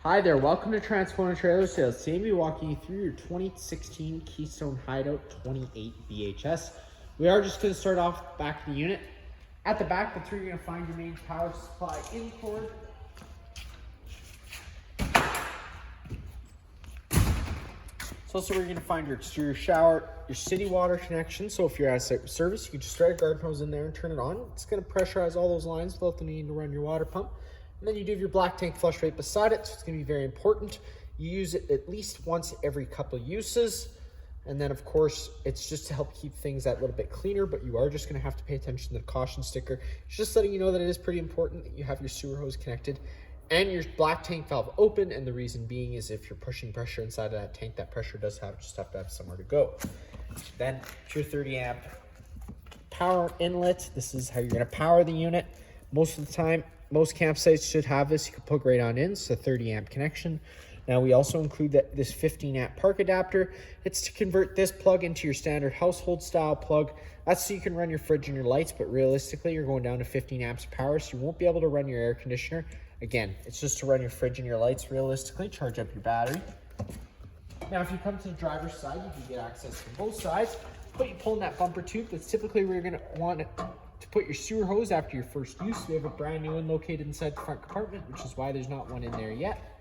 Hi there, welcome to Transponder Trailer Sales. Today we'll be walking you through your 2016 Keystone Hideout 28 VHS. We are just going to start off back of the unit. At the back, that's where you're going to find your main power supply in cord. It's also where you're going to find your exterior shower, your city water connection. So if you're at a site with service, you can just thread a garden hose in there and turn it on. It's going to pressurize all those lines without the need to run your water pump. And then you do have your black tank flush right beside it, so it's going to be very important. You use it at least once every couple of uses. And then, of course, it's just to help keep things that little bit cleaner, but you are just going to have to pay attention to the caution sticker. It's just letting you know that it is pretty important that you have your sewer hose connected and your black tank valve open. And the reason being is if you're pushing pressure inside of that tank, that pressure does just have to have somewhere to go. Then, to your 30 amp power inlet. This is how you're going to power the unit. Most of the time, most campsites should have this. You can plug right on in. It's a 30 amp connection. Now we also include this 15 amp park adapter. It's to convert this plug into your standard household style plug. That's so you can run your fridge and your lights, but realistically you're going down to 15 amps of power, so you won't be able to run your air conditioner. Again, it's just to run your fridge and your lights realistically, charge up your battery. Now if you come to the driver's side, you can get access from both sides, but you pull in that bumper tube. That's typically where you're going to want to put your sewer hose after your first use. We have a brand new one located inside the front compartment, which is why there's not one in there yet.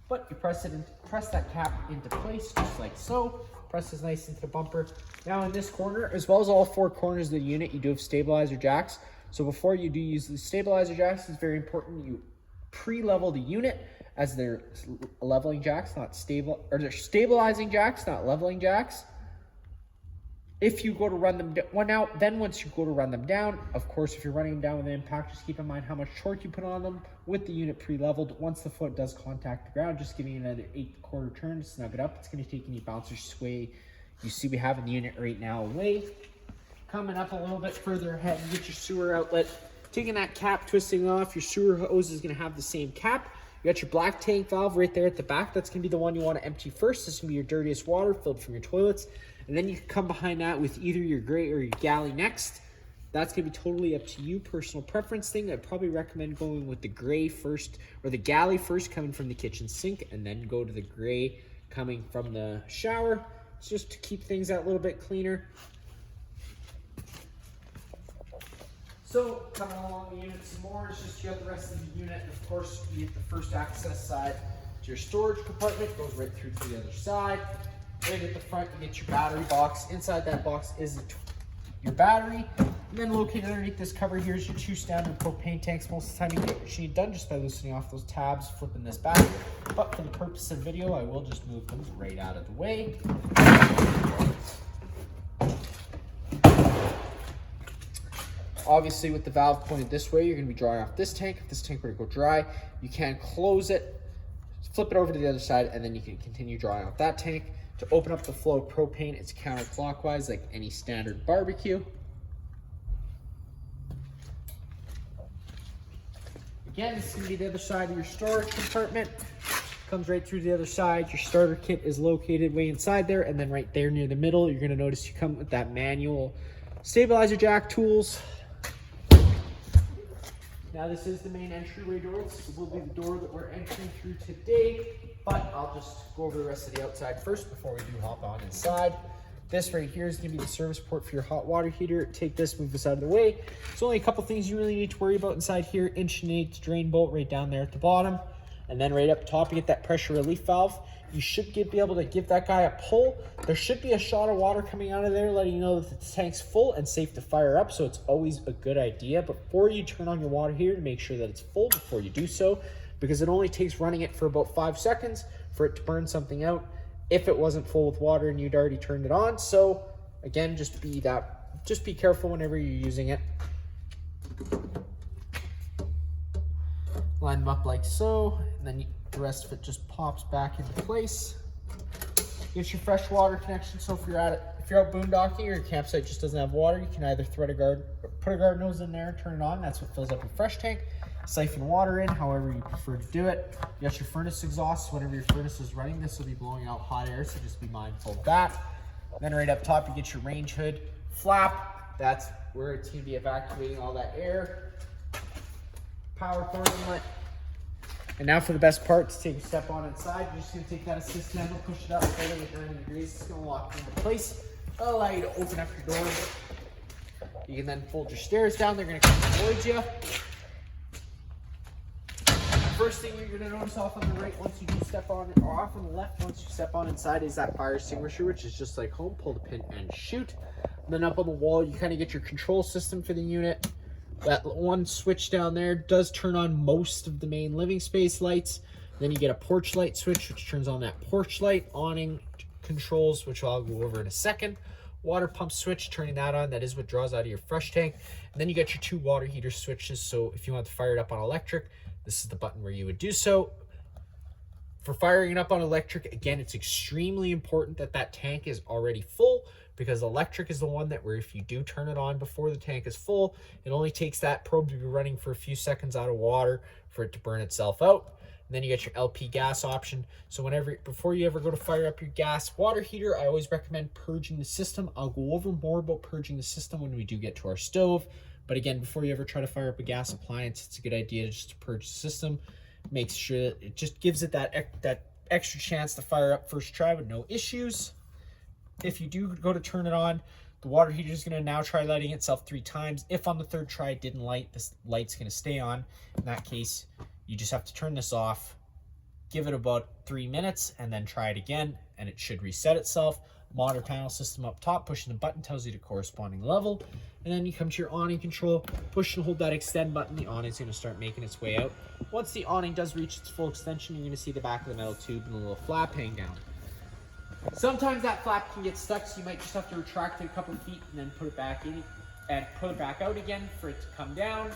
But you press that cap into place just like so. Press this nice into the bumper. Now in this corner, as well as all four corners of the unit, you do have stabilizer jacks. So before you do use the stabilizer jacks, it's very important you pre-level the unit, as they're leveling jacks, not stable, or they're stabilizing jacks, not leveling jacks. If you go to run them down, once you go to run them down, of course, if you're running them down with an impact, just keep in mind how much torque you put on them with the unit pre-leveled. Once the foot does contact the ground, just giving it another 8/4 turn to snug it up. It's going to take any bouncer sway you see we have in the unit right now away. Coming up a little bit further ahead, you get your sewer outlet. Taking that cap, twisting off, your sewer hose is going to have the same cap. You got your black tank valve right there at the back. That's going to be the one you want to empty first. This is going to be your dirtiest water filled from your toilets. And then you can come behind that with either your gray or your galley next. That's going to be totally up to you, personal preference thing. I'd probably recommend going with the gray first, or the galley first coming from the kitchen sink, and then go to the gray coming from the shower. It's just to keep things that little bit cleaner. So coming along the unit some more, it's just you got the rest of the unit. And of course, you get the first access side to your storage compartment, goes right through to the other side. Right at the front, you get your battery box. Inside that box is your battery. And then located underneath this cover here is your two standard propane tanks. Most of the time you get what you need done just by loosening off those tabs, flipping this back. But for the purpose of video, I will just move them right out of the way. Obviously, with the valve pointed this way, you're going to be drawing off this tank. If this tank were to go dry, you can close it, flip it over to the other side, and then you can continue drawing off that tank. To open up the flow of propane, it's counterclockwise like any standard barbecue. Again, this is going to be the other side of your storage compartment. Comes right through the other side. Your starter kit is located way inside there, and then right there near the middle, you're going to notice you come with that manual stabilizer jack tools. Now this is the main entryway door. This will be the door that we're entering through today, but I'll just go over the rest of the outside first before we do hop on inside. This right here is going to be the service port for your hot water heater. Take this, move this out of the way. There's only a couple things you really need to worry about inside here. 1/8" drain bolt right down there at the bottom. And then right up top, you get that pressure relief valve. You should be able to give that guy a pull. There should be a shot of water coming out of there, letting you know that the tank's full and safe to fire up. So it's always a good idea before you turn on your water heater to make sure that it's full before you do so, because it only takes running it for about 5 seconds for it to burn something out if it wasn't full with water and you'd already turned it on. So again, just be careful whenever you're using it. Line them up like so, and then the rest of it just pops back into place. Gives you fresh water connection. So if you're out boondocking or your campsite just doesn't have water, you can either put a garden hose in there and turn it on. That's what fills up your fresh tank. Siphon water in, however you prefer to do it. You got your furnace exhaust. Whenever your furnace is running, this will be blowing out hot air, so just be mindful of that. Then right up top, you get your range hood flap. That's where it's going to be evacuating all that air. Power cord inlet. And now for the best part, to take a step on inside, you're just gonna take that assist handle, push it up, hold it at 90 degrees. It's gonna lock into place. That'll allow you to open up your doors. You can then fold your stairs down. They're gonna come towards you. First thing you're gonna notice off on the right once you do step on, or off on the left once you step on inside, is that fire extinguisher, which is just like home. Pull the pin and shoot. And then up on the wall, you kind of get your control system for the unit. That one switch down there does turn on most of the main living space lights. Then you get a porch light switch, which turns on that porch light. Awning controls, which I'll go over in a second. Water pump switch, turning that on, that is what draws out of your fresh tank. And then you get your 2 water heater switches, so if you want to fire it up on electric, this is the button where you would do so. For firing it up on electric, again, it's extremely important that that tank is already full, because electric is the one that where if you do turn it on before the tank is full, it only takes that probe to be running for a few seconds out of water for it to burn itself out. And then you get your LP gas option. So before you ever go to fire up your gas water heater, I always recommend purging the system. I'll go over more about purging the system when we do get to our stove. But again, before you ever try to fire up a gas appliance, it's a good idea just to purge the system. Makes sure that it just gives it that extra chance to fire up first try with no issues. If you do go to turn it on, the water heater is going to now try lighting itself 3 times. If on the 3rd try it didn't light, this light's going to stay on. In that case, you just have to turn this off, give it about 3 minutes, and then try it again, and it should reset itself. Monitor panel system up top, pushing the button tells you the corresponding level. And then you come to your awning control, push and hold that extend button. The awning is going to start making its way out. Once the awning does reach its full extension, you're going to see the back of the metal tube and a little flap hang down. Sometimes that flap can get stuck, so you might just have to retract it a couple of feet and then put it back in and put it back out again for it to come down.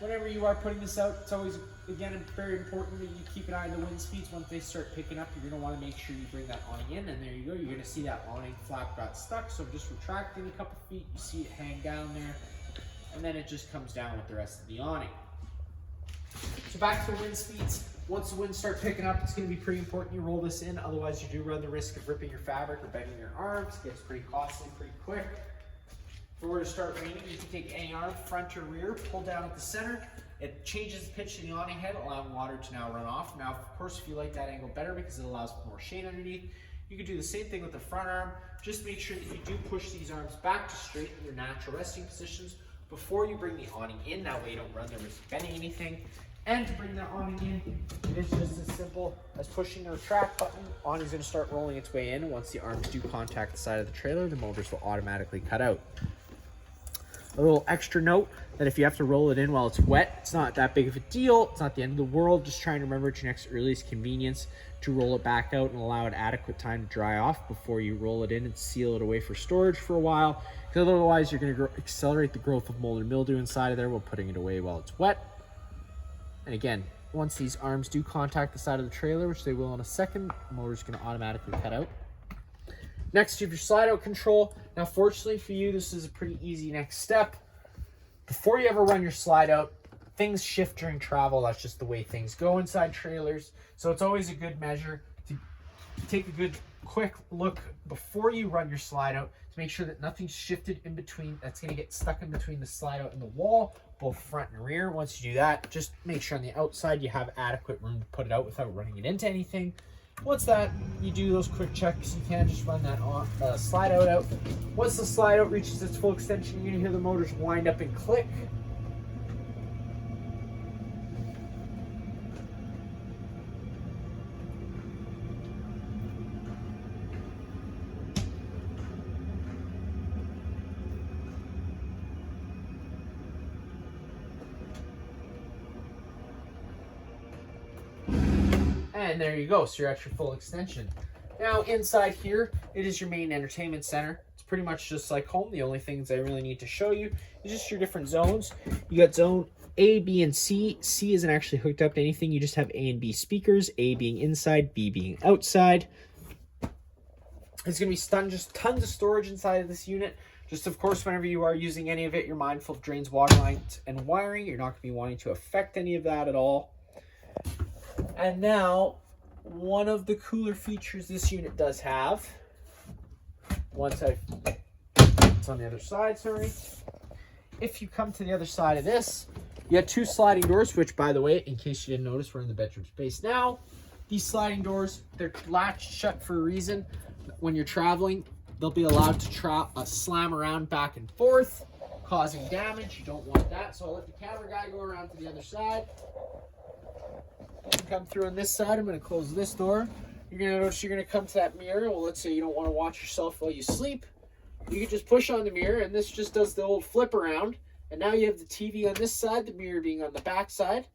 Whenever you are putting this out, it's always, again, very important that you keep an eye on the wind speeds. Once they start picking up, you're going to want to make sure you bring that awning in, and there you go. You're going to see that awning flap got stuck, so just retracting a couple feet, you see it hang down there, and then it just comes down with the rest of the awning. So back to the wind speeds. Once the winds start picking up, it's going to be pretty important you roll this in, otherwise you do run the risk of ripping your fabric or bending your arms. It gets pretty costly pretty quick. If it were to start raining, you can take any arm, front or rear, pull down at the center. It changes the pitch of the awning head, allowing water to now run off. Now, of course, if you like that angle better because it allows more shade underneath, you can do the same thing with the front arm. Just make sure that you do push these arms back to straight in their natural resting positions before you bring the awning in. That way you don't run the risk of bending anything. And to bring that awning in, it is just as simple as pushing the retract button. Awning is going to start rolling its way in. Once the arms do contact the side of the trailer, the motors will automatically cut out. A little extra note that if you have to roll it in while it's wet, it's not that big of a deal. It's not the end of the world. Just trying to remember at your next earliest convenience to roll it back out and allow it adequate time to dry off before you roll it in and seal it away for storage for a while. Because otherwise you're going to accelerate the growth of mold and mildew inside of there while putting it away while it's wet. And again, once these arms do contact the side of the trailer, which they will in a second, the motor's going to automatically cut out. Next, you have your slide out control. Now, fortunately for you, this is a pretty easy next step. Before you ever run your slide out, things shift during travel. That's just the way things go inside trailers. So it's always a good measure to take a good quick look before you run your slide out to make sure that nothing's shifted in between. That's going to get stuck in between the slide out and the wall, both front and rear. Once you do that, just make sure on the outside you have adequate room to put it out without running it into anything. Once that, you do those quick checks, you can just run that on, slide out. Once the slide out reaches its full extension, you're going to hear the motors wind up and click. And there you go, so you're at your full extension. Now inside here, it is your main entertainment center. It's pretty much just like home. The only things I really need to show you is just your different zones. You got zone A, B, and C. C isn't actually hooked up to anything. You just have A and B speakers, A being inside, B being outside. There's going to be just tons of storage inside of this unit. Just, of course, whenever you are using any of it, you're mindful of drains, water lines, and wiring. You're not going to be wanting to affect any of that at all. And now, one of the cooler features this unit does have, it's on the other side, sorry. If you come to the other side of this, You got 2 sliding doors, which, by the way, in case you didn't notice, we're in the bedroom space now. These sliding doors, they're latched shut for a reason. When you're traveling, they'll be allowed to slam around back and forth, causing damage. You don't want that. So I'll let the camera guy go around to the other side. You can come through on this side. I'm going to close this door. You're going to notice you're going to come to that mirror. Well, let's say you don't want to watch yourself while you sleep. You can just push on the mirror, and this just does the old flip around. And now you have the TV on this side, the mirror being on the back side.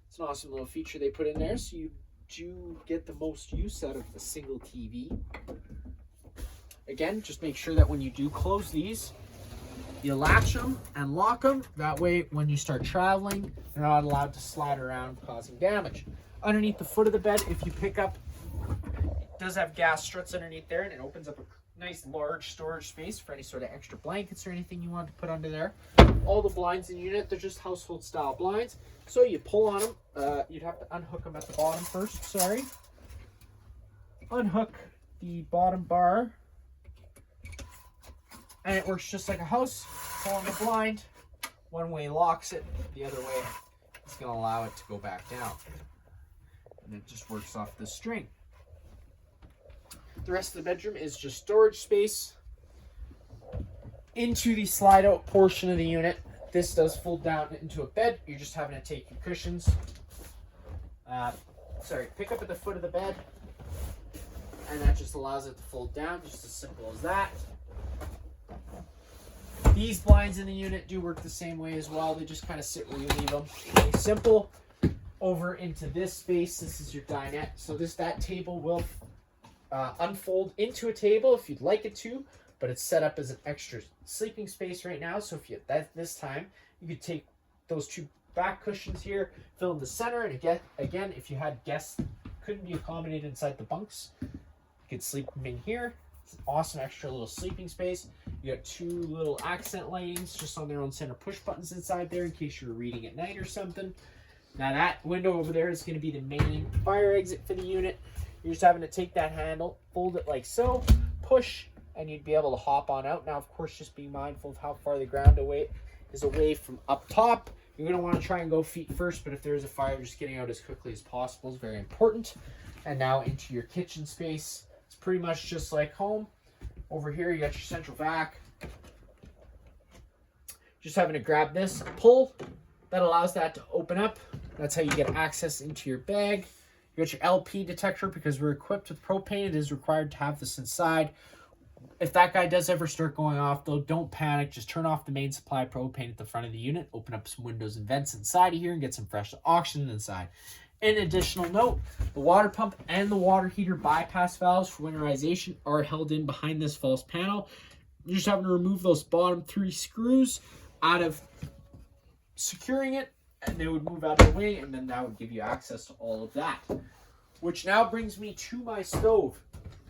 It's an awesome little feature they put in there, so you do get the most use out of a single TV. Again, just make sure that when you do close these, you latch them and lock them. That way, when you start traveling, they're not allowed to slide around, causing damage. Underneath the foot of the bed, if you pick up, it does have gas struts underneath there, and it opens up a nice large storage space for any sort of extra blankets or anything you want to put under there. All the blinds in the unit, they're just household style blinds. So you pull on them. You'd have to unhook them at the bottom first, sorry. Unhook the bottom bar. And it works just like a house. Pull on the blind. One way locks it. The other way is going to allow it to go back down. And it just works off this string. The rest of the bedroom is just storage space. Into the slide out portion of the unit, this does fold down into a bed. You're just having to take your cushions. Pick up at the foot of the bed. And that just allows it to fold down, just as simple as that. These blinds in the unit do work the same way as well. They just kind of sit where you leave them. Very simple. Over into this space, this is your dinette. So that table will unfold into a table if you'd like it to, but it's set up as an extra sleeping space right now. So if you this time, you could take those 2 back cushions here, fill in the center, and again, if you had guests couldn't be accommodated inside the bunks, you could sleep them in here. It's an awesome extra little sleeping space. You got 2 little accent lightings just on their own center push buttons inside there in case you were reading at night or something. Now that window over there is going to be the main fire exit for the unit. You're just having to take that handle, fold it like so, push, and you'd be able to hop on out. Now, of course, just be mindful of how far the ground is away from up top. You're going to want to try and go feet first, but if there's a fire, just getting out as quickly as possible is very important. And now into your kitchen space. It's pretty much just like home. Over here, you got your central vac. Just having to grab this, pull. That allows that to open up. That's how you get access into your bag. You got your LP detector because we're equipped with propane. It is required to have this inside. If that guy does ever start going off, though, don't panic. Just turn off the main supply propane at the front of the unit. Open up some windows and vents inside of here and get some fresh oxygen inside. An additional note, the water pump and the water heater bypass valves for winterization are held in behind this false panel. You're just having to remove those bottom 3 screws out of securing it, and they would move out of the way, and then that would give you access to all of that. Which now brings me to my stove.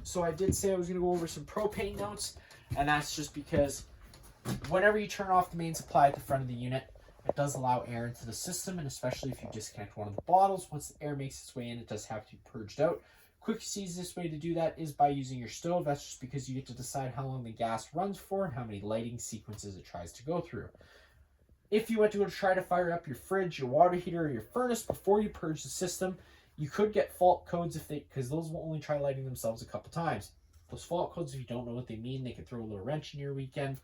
So I did say I was going to go over some propane notes, and that's just because whenever you turn off the main supply at the front of the unit, it does allow air into the system, and especially if you disconnect one of the bottles, once the air makes its way in, it does have to be purged out. Quickest, easiest way to do that is by using your stove. That's just because you get to decide how long the gas runs for and how many lighting sequences it tries to go through. If you went to go try to fire up your fridge, your water heater, or your furnace before you purge the system, you could get fault codes because those will only try lighting themselves a couple times. Those fault codes, if you don't know what they mean, they could throw a little wrench in your weekend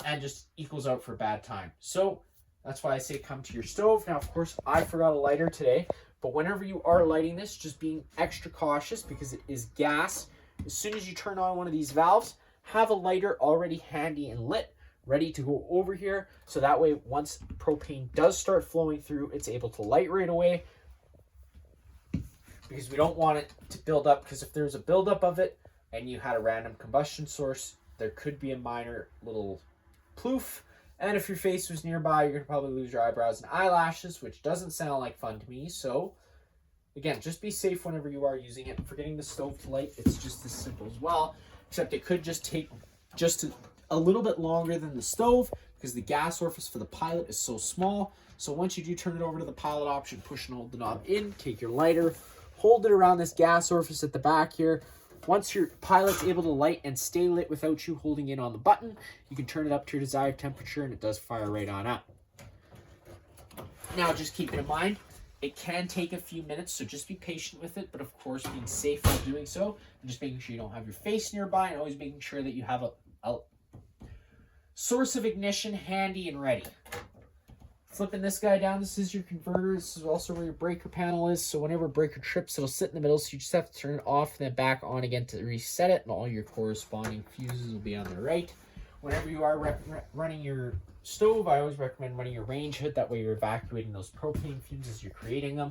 and just equals out for a bad time. So that's why I say come to your stove. Now, of course, I forgot a lighter today, but whenever you are lighting this, just being extra cautious because it is gas. As soon as you turn on one of these valves, have a lighter already handy and lit, ready to go over here. So that way, once propane does start flowing through, it's able to light right away. Because we don't want it to build up, because if there's a buildup of it and you had a random combustion source, there could be a minor little ploof. And if your face was nearby, you're going to probably lose your eyebrows and eyelashes, which doesn't sound like fun to me. So, again, just be safe whenever you are using it. For getting the stove to light, it's just as simple as well. Except it could just take just a little bit longer than the stove because the gas orifice for the pilot is so small. So once you do turn it over to the pilot option, push and hold the knob in, take your lighter, hold it around this gas orifice at the back here. Once your pilot's able to light and stay lit without you holding in on the button, you can turn it up to your desired temperature and it does fire right on up. Now, just keep it in mind, it can take a few minutes, so just be patient with it, but of course, being safe while doing so, and just making sure you don't have your face nearby, and always making sure that you have a source of ignition handy and ready. Flipping this guy down, this is your converter. This is also where your breaker panel is, so whenever a breaker trips, it'll sit in the middle, so you just have to turn it off and then back on again to reset it, and all your corresponding fuses will be on the right. Whenever you are running your stove, I always recommend running your range hood. That way you're evacuating those propane fumes as you're creating them.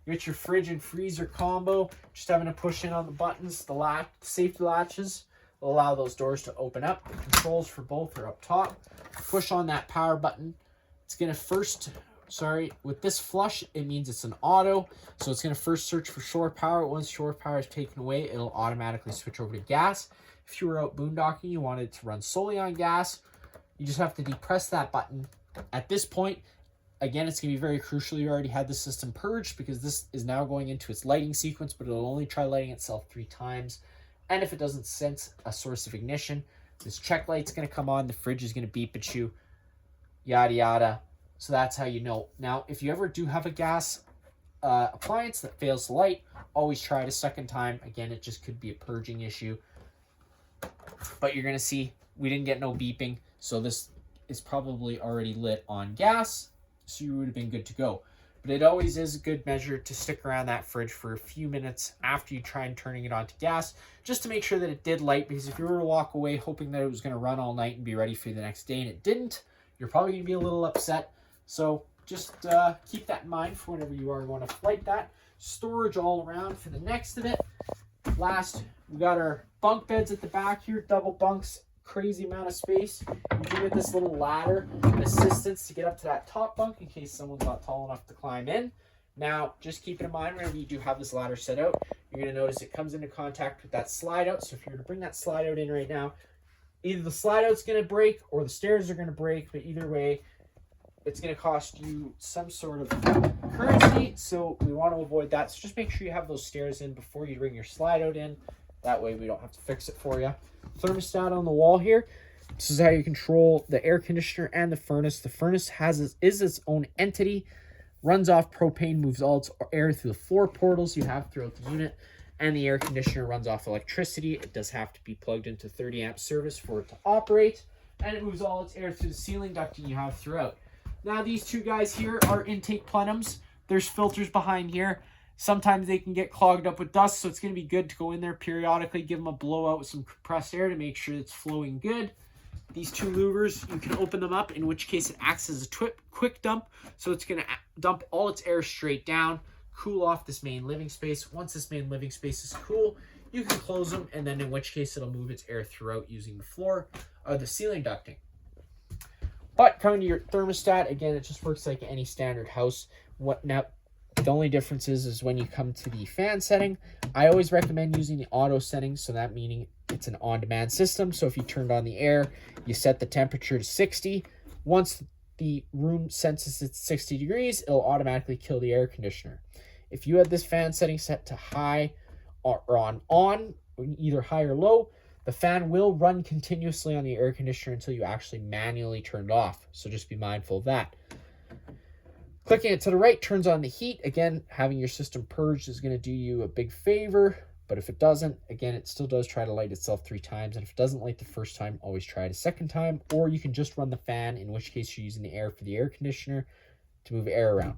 You get your fridge and freezer combo. Just having to push in on the buttons, the safety latches will allow those doors to open up. The controls for both are up top. Push on that power button. It's going to with this flush, it means it's an auto. So it's going to first search for shore power. Once shore power is taken away, it'll automatically switch over to gas. If you were out boondocking, you wanted it to run solely on gas, you just have to depress that button. At this point, again, it's going to be very crucial. You already had the system purged because this is now going into its lighting sequence, but it'll only try lighting itself 3 times. And if it doesn't sense a source of ignition, this check light's going to come on, the fridge is going to beep at you, yada, yada. So that's how you know. Now, if you ever do have a gas appliance that fails to light, always try it a second time. Again, it just could be a purging issue. But you're going to see we didn't get no beeping. So this is probably already lit on gas. So you would have been good to go. But it always is a good measure to stick around that fridge for a few minutes after you try and turning it on to gas, just to make sure that it did light. Because if you were to walk away hoping that it was going to run all night and be ready for you the next day and it didn't, you're probably going to be a little upset. So just keep that in mind for whenever you are going to flight that. Storage all around for the next of it. Last, we got our bunk beds at the back here, double bunks, crazy amount of space. You do get this little ladder and assistance to get up to that top bunk in case someone's not tall enough to climb in. Now, just keep it in mind whenever you do have this ladder set out, you're going to notice it comes into contact with that slide out. So if you were to bring that slide out in right now, either the slide out's going to break or the stairs are going to break, but either way, it's going to cost you some sort of currency, so we want to avoid that. So just make sure you have those stairs in before you bring your slide out in. That way we don't have to fix it for you. Thermostat on the wall here. This is how you control the air conditioner and the furnace. The furnace is its own entity, runs off propane, moves all its air through the floor portals you have throughout the unit, and the air conditioner runs off electricity. It does have to be plugged into 30 amp service for it to operate, and it moves all its air through the ceiling ducting you have throughout. Now, these two guys here are intake plenums. There's filters behind here. Sometimes they can get clogged up with dust, so it's going to be good to go in there periodically, give them a blowout with some compressed air to make sure it's flowing good. These two louvers, you can open them up, in which case it acts as a quick dump, so it's going to dump all its air straight down, cool off this main living space. Once this main living space is cool, you can close them, and then in which case it'll move its air throughout using the floor or the ceiling ducting. But coming to your thermostat, again, it just works like any standard house. The only difference is when you come to the fan setting, I always recommend using the auto setting. So that meaning it's an on-demand system. So if you turned on the air, you set the temperature to 60. Once the room senses it's 60 degrees, it'll automatically kill the air conditioner. If you had this fan setting set to high or on, either high or low, the fan will run continuously on the air conditioner until you actually manually turn it off. So just be mindful of that. Clicking it to the right turns on the heat. Again, having your system purged is going to do you a big favor. But if it doesn't, again, it still does try to light itself 3 times. And if it doesn't light the first time, always try it a second time. Or you can just run the fan, in which case you're using the air for the air conditioner to move air around.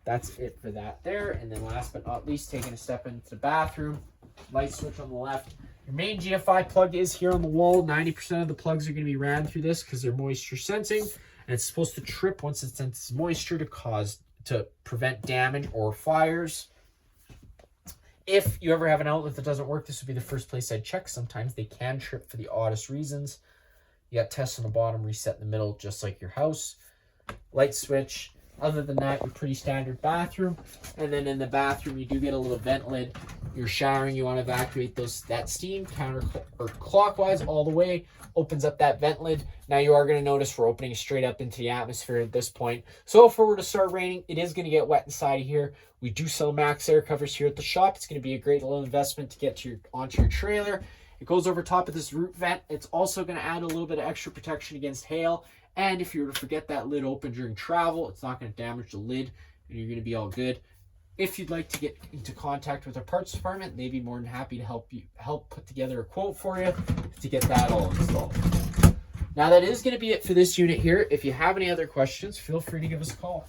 That's it for that there. And then last but not least, taking a step into the bathroom. Light switch on the left. Your main GFI plug is here on the wall. 90% of the plugs are going to be ran through this because they're moisture sensing. And it's supposed to trip once it senses moisture to prevent damage or fires. If you ever have an outlet that doesn't work, this would be the first place I'd check. Sometimes they can trip for the oddest reasons. You got test on the bottom, reset in the middle, just like your house. Light switch. Other than that, your pretty standard bathroom. And then in the bathroom, you do get a little vent lid. You're showering, you want to evacuate that steam clockwise all the way. Opens up that vent lid. Now you are going to notice we're opening straight up into the atmosphere at this point. So if it were to start raining, it is going to get wet inside of here. We do sell max air covers here at the shop. It's going to be a great little investment to get onto your trailer. It goes over top of this root vent. It's also going to add a little bit of extra protection against hail And if you were to forget that lid open during travel, it's not going to damage the lid and you're going to be all good. If you'd like to get into contact with our parts department, they'd be more than happy to help put together a quote for you to get that all installed. Now that is going to be it for this unit here. If you have any other questions, feel free to give us a call.